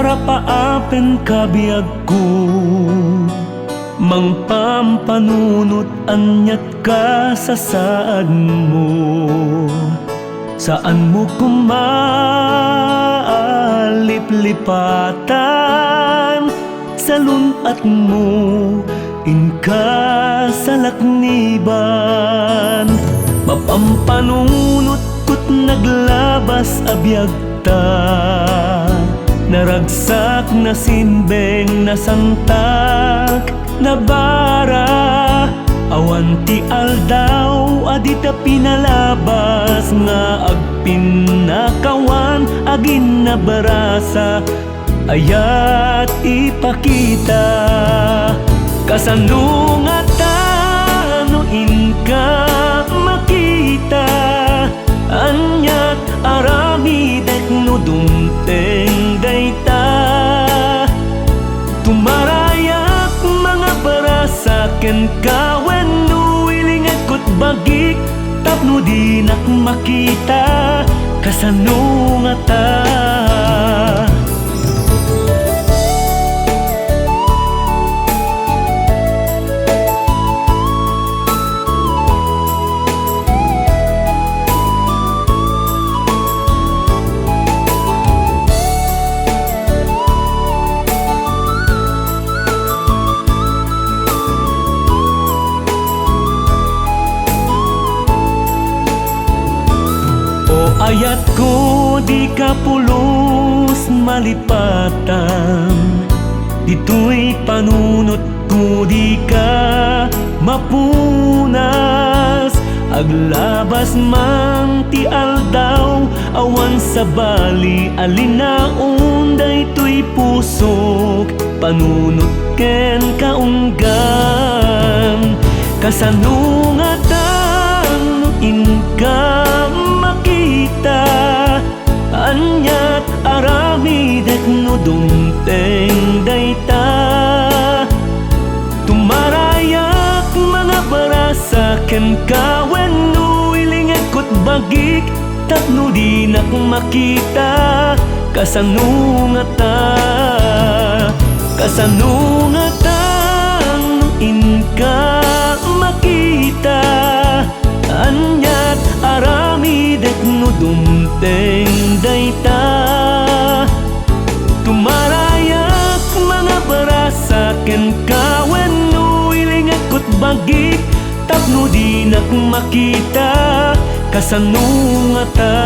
para paapen kabiag ko, mang pampanunot anyat ka sa saad mo. Saan mo kumaalip-lipatan, sa lunat mo inka sa lakniban. Mapampanunot ko't naglabas abiyagta, naragsak na sinbeng nasantak na bara. Awan ti aldaw adita pinalabas nga agpinakawan agin na barasa, ayat ipakita. Kasano nga tanuin ka makita, anyat arami dek no dumteng dayta. Tumarayak mga barasa ken kawen no ilingat kot bagik, tapno di nak makita. Kasano nga ta. Ayat ko di ka pulos malipatan, dito'y panunot ko di ka mapunas. Aglabas man ti aldaw awan sa bali, alinaon daytoy pusok panunot ken kaunggan. Kasano nga tanuin ka makita, anyat arami dek no dumteng dayta. Tumarayak mga barasa ken kawen no ilingat kot bagik, tapno di nak makita. Kasano nga ta. Kasano nga tanuin ka makita, anyat arami dek no dumteng dayta. Tumarayak mga barasa ken kawen no ilingat kot bagik, tapno di nak makita. Kasano nga ta.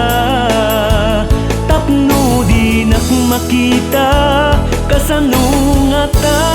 Tapno di nak makita. Kasano nga ta.